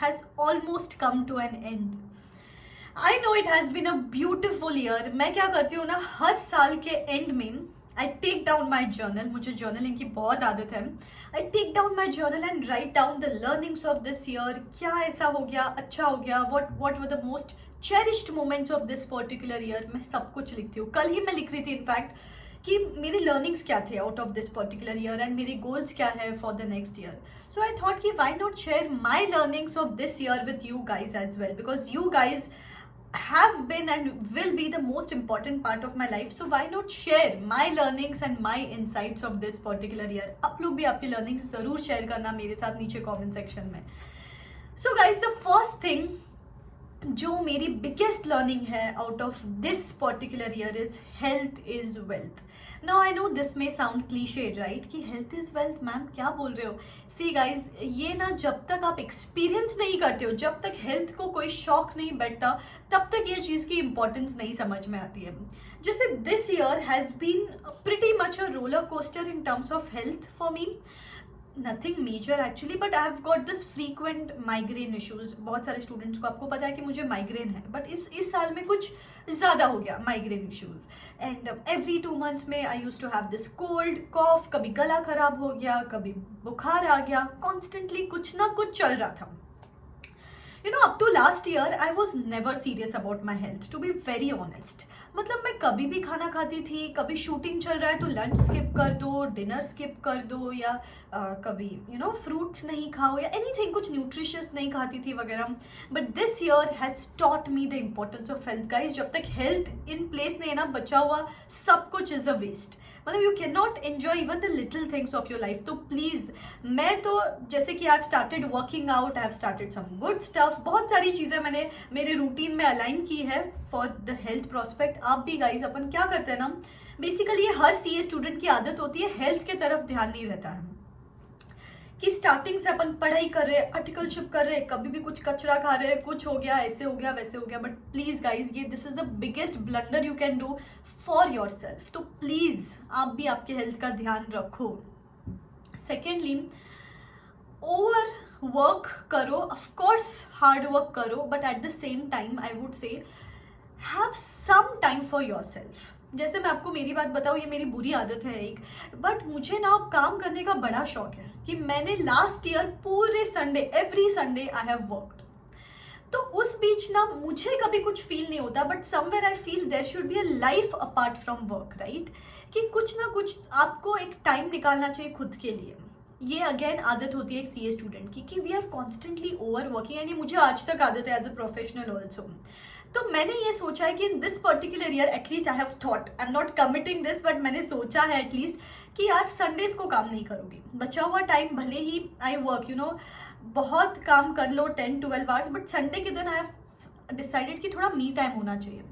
has almost come to an end. I know it has been a beautiful year. मैं क्या करती हूँ ना, हर साल के एंड में I take down my journal. मुझे जर्नलिंग की बहुत आदत है. I take down my journal and write down the learnings of this year. क्या ऐसा हो गया, अच्छा हो गया, what were the most cherished moments of this particular year. मैं सब कुछ लिखती हूँ. कल ही मैं लिख रही थी इनफैक्ट कि मेरे लर्निंग्स क्या थे out of this particular year and मेरे गोल्स क्या है for the next year. So I thought कि why not share my learnings of this year with you guys as well, because you guys have been and will be the most important part of my life. So why not share my learnings and my insights of this particular year. आप लोग भी आपके learnings ज़रूर share करना मेरे साथ नीचे comment section में. So guys, the first thing जो मेरी biggest learning है out of this particular year is health is wealth. Now I know this may sound cliched, right? कि health is wealth, मैम क्या बोल रहे हो? सी गाइज, ये ना जब तक आप एक्सपीरियंस नहीं करते हो, जब तक हेल्थ को कोई शौक नहीं बैठता, तब तक ये चीज़ की इंपॉर्टेंस नहीं समझ में आती है. जैसे this year has been pretty much a roller coaster in terms of health for me. Nothing major actually, but I have got this frequent migraine issues. बहुत सारे स्टूडेंट्स को आपको पता है कि मुझे माइग्रेन है, बट इस साल में कुछ ज़्यादा हो गया migraine issues. And every 2 months में I use to have this cold cough, कभी गला खराब हो गया, कभी बुखार आ गया, कॉन्स्टेंटली कुछ ना कुछ चल रहा था. You know, up to last year, I was never serious about my health, to be very honest. मतलब मैं कभी भी खाना खाती थी, कभी शूटिंग चल रहा है तो लंच स्किप कर दो, डिनर स्किप कर दो, या कभी फ्रूट्स नहीं खाओ या एनीथिंग, कुछ न्यूट्रिशियस नहीं खाती थी वगैरह. But this year has taught me the importance of health guys. जब तक हेल्थ इन प्लेस नहीं है ना, बचा हुआ सब कुछ इज़ अ वेस्ट. मतलब you can not enjoy even the little things of your life. तो प्लीज़, मैं तो जैसे कि I have started working out, I have started some good stuff, बहुत सारी चीज़ें मैंने मेरे रूटीन में अलाइन की है फॉर द हेल्थ प्रोस्पेक्ट. आप भी गाइज, अपन क्या करते हैं ना, बेसिकली ये हर सीए स्टूडेंट की आदत होती है, हेल्थ के तरफ ध्यान नहीं रहता है कि स्टार्टिंग से अपन पढ़ाई कर रहे, आर्टिकलशिप कर रहे, कभी भी कुछ कचरा खा रहे, कुछ हो गया, ऐसे हो गया, वैसे हो गया. बट प्लीज़ गाइज, ये this is the biggest blunder you can do for yourself. तो प्लीज़ आप भी आपके हेल्थ का ध्यान रखो. सेकेंडली, ओवर वर्क करो, ऑफकोर्स हार्ड वर्क करो, but at the same time I would say have some time for yourself. जैसे मैं आपको मेरी बात बताऊँ, ये मेरी बुरी आदत है एक, बट मुझे ना काम करने का बड़ा शौक है कि मैंने लास्ट ईयर पूरे Sunday, every Sunday I have worked. तो उस बीच ना मुझे कभी कुछ फील नहीं होता, but somewhere I feel there should be a life apart from work, right? कि कुछ ना कुछ आपको एक टाइम निकालना चाहिए खुद के लिए. ये अगेन आदत होती है एक सीए स्टूडेंट की कि we are constantly over working, and ये मुझे आज तक आदत है एज अ प्रोफेशनल ऑल्सो. तो मैंने ये सोचा है कि in this particular year at least I have thought, I am not committing this, but मैंने सोचा है एटलीस्ट कि यार संडेज को काम नहीं करूँगी. बचा हुआ टाइम भले ही आई वर्क, बहुत काम कर लो 10-12 आवर्स, बट संडे के दिन आई हैव डिसाइडेड कि थोड़ा मी टाइम होना चाहिए,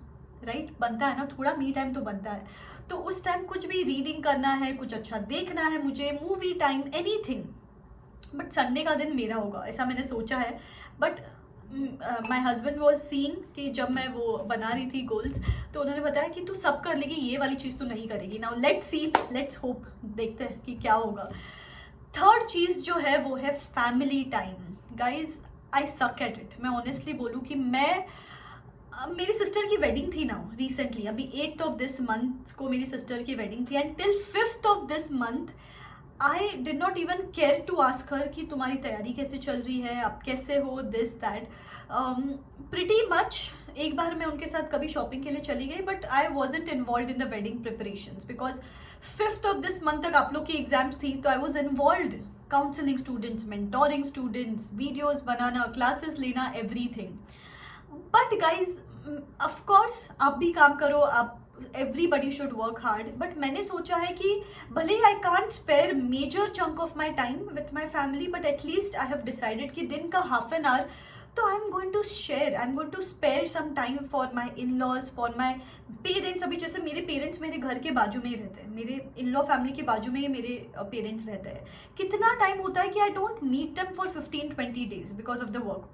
राइट? बनता है ना, थोड़ा मी टाइम तो बनता है. तो उस टाइम कुछ भी रीडिंग करना है, कुछ अच्छा देखना है मुझे, movie time, anything, but Sunday का दिन मेरा होगा, ऐसा मैंने सोचा है. But my husband was seeing कि जब मैं वो बना रही थी गोल्स, तो उन्होंने बताया कि तू सब कर लेगी, ये वाली चीज़ तो नहीं करेगी. Now let's see, let's hope, देखते हैं कि क्या होगा. थर्ड चीज़ जो है वो है family time. Guys, I suck at it. मैं ऑनेस्टली बोलूँ कि मेरी सिस्टर की वेडिंग थी ना रिसेंटली, अभी 8th ऑफ दिस मंथ को मेरी सिस्टर की वेडिंग थी, and till 5th of this month I did not even care to ask her कि तुम्हारी तैयारी कैसे चल रही है, आप कैसे हो, दिस दैट. प्रिटी मच एक बार मैं उनके साथ कभी शॉपिंग के लिए चली गई, but I wasn't involved in the wedding preparations because 5th of this month तक आप लोग की एग्जाम्स थी. तो I was involved counselling students, mentoring students, videos बनाना, क्लासेस लेना, एवरीथिंग. बट गाइज, ऑफकोर्स आप भी काम करो, आप everybody should work hard, but मैंने सोचा है कि भले I can't spare major chunk of my time with my family, but at least I have decided कि दिन का हाफ एन आवर तो I am going to share, I am going to spare some time for my in-laws, for my parents. अभी जैसे मेरे parents मेरे घर के बाजू में ही रहते हैं, मेरे इन लॉ फैमिली के बाजू में ही मेरे पेरेंट्स रहते हैं. कितना टाइम होता है कि I don't meet them for 15-20 days because of the work.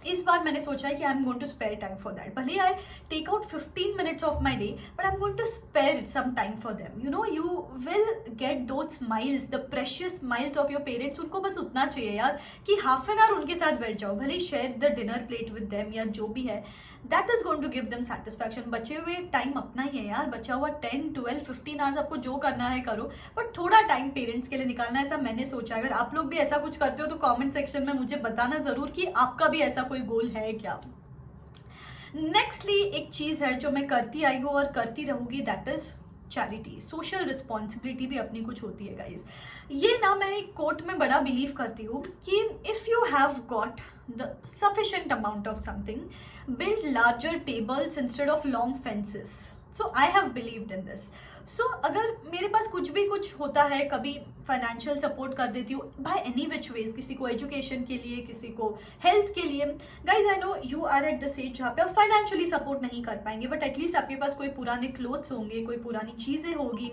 इस बार मैंने सोचा है कि I am going to spare time for that. भले I take out 15 minutes of my day, but I am going to spare some time for them. You know, you will get those smiles, the precious smiles of your parents. उनको बस उतना चाहिए यार कि half an our उनके साथ बैठ जाओ, भले share the dinner plate with them या जो भी है. That is going to give them satisfaction. बचे हुए टाइम अपना ही है यार, बचा हुआ 10, 12, 15 आवर्स आपको जो करना है करो, बट थोड़ा टाइम पेरेंट्स के लिए निकालना, ऐसा मैंने सोचा. अगर आप लोग भी ऐसा कुछ करते हो तो कमेंट सेक्शन में मुझे बताना जरूर कि आपका भी ऐसा कोई गोल है क्या. नेक्स्टली एक चीज है जो मैं करती आई हूँ और करती रहूंगी, that is charity. Social responsibility भी अपनी कुछ होती है गाइज. ये ना मैं एक कोट में बड़ा बिलीव करती हूँ कि if you have got the sufficient amount of something, build larger tables instead of long fences. So I have believed in this. So अगर मेरे पास कुछ भी कुछ होता है, कभी फाइनेंशियल सपोर्ट कर देती हूँ बाय एनी विच वेज, किसी को एजुकेशन के लिए, किसी को हेल्थ के लिए. Guys I know you are at the age जहाँ पे आप फाइनेंशियली सपोर्ट नहीं कर पाएंगे, बट एटलीस्ट आपके पास कोई पुराने क्लोथ्स होंगे, कोई पुरानी चीज़ें होगी.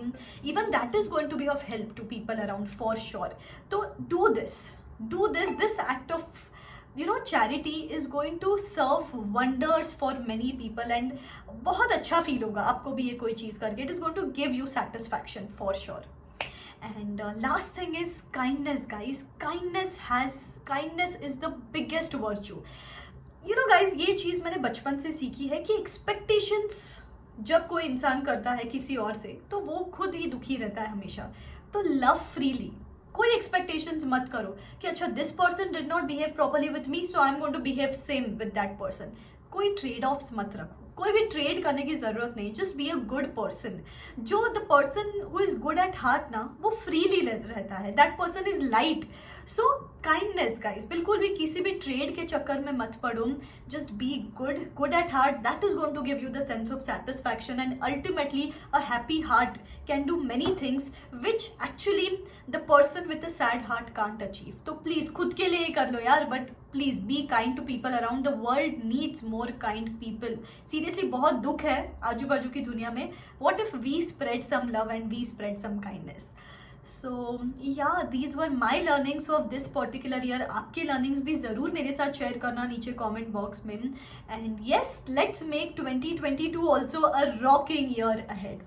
Even that is going to be of help to people around for sure. तो do this act of charity is going to serve wonders for many people and बहुत अच्छा फील होगा आपको भी ये कोई चीज़ करके. It is going to give you satisfaction for sure. And last thing is kindness, guys. Kindness is the biggest virtue. You know guys, ये चीज़ मैंने बचपन से सीखी है कि expectations जब कोई इंसान करता है किसी और से तो वो खुद ही दुखी रहता है हमेशा. तो लव फ्रीली, कोई एक्सपेक्टेशंस मत करो कि अच्छा this person did not behave properly with me so I am going to behave same with that person. कोई ट्रेड ऑफ्स मत रखो, कोई भी ट्रेड करने की जरूरत नहीं. Just be a good person. जो the person who is good at heart ना, वो फ्रीली रहता है. That person is light. So kindness guys, बिल्कुल भी किसी भी ट्रेड के चक्कर में मत पड़ो. Just be good at heart. That is going to give you the sense of satisfaction and ultimately a happy heart can do many things which actually the person with a sad heart can't achieve. तो please खुद के लिए कर लो यार, but please be kind to people around. The world needs more kind people. Seriously बहुत दुख है आजू बाजू की दुनिया में. What if we spread some love and we spread some kindness. So yeah these were my learnings of this particular year. आपके learnings भी ज़रूर मेरे साथ शेयर करना नीचे कमेंट बॉक्स में. And yes, let's make 2022 also a rocking year ahead.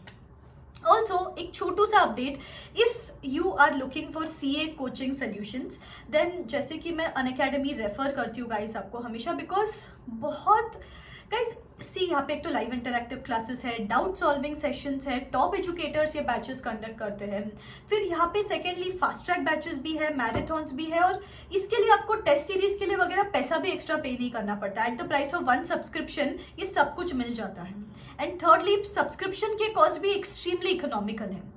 Also एक छोटू सा update, if you are looking for CA coaching solutions, then जैसे कि मैं अनअकैडमी रेफर करती हूँ गाइस आपको हमेशा, बिकॉज बहुत गाइस सी यहाँ पे एक तो लाइव इंटरैक्टिव क्लासेस है, डाउट सॉल्विंग सेशंस है, टॉप एजुकेटर्स ये बैचेस कंडक्ट करते हैं. फिर यहाँ पे सेकेंडली फास्ट ट्रैक बैचेस भी है, मैराथन्स भी है, और इसके लिए आपको टेस्ट सीरीज के लिए वगैरह पैसा भी एक्स्ट्रा पे नहीं करना पड़ता. At the price of 1 subscription ये सब कुछ मिल जाता है. एंड थर्डली सब्सक्रिप्शन के कॉस्ट भी एक्सट्रीमली इकोनॉमिकल है.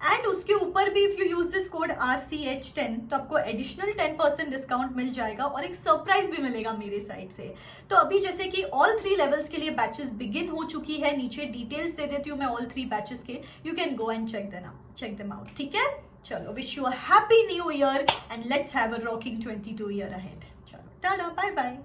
एंड उसके ऊपर भी if you use this code RCH10 तो आपको एडिशनल 10% डिस्काउंट मिल जाएगा और एक सरप्राइज भी मिलेगा मेरे साइड से. तो अभी जैसे कि ऑल 3 लेवल्स के लिए बैचेस बिगिन हो चुकी है, नीचे डिटेल्स दे देती हूँ मैं ऑल 3 बैचेस के. You can go and check them out. ठीक है, चलो wish you a happy new year and let's have a rocking 22 year ahead. चलो टाटा, बाय बाय.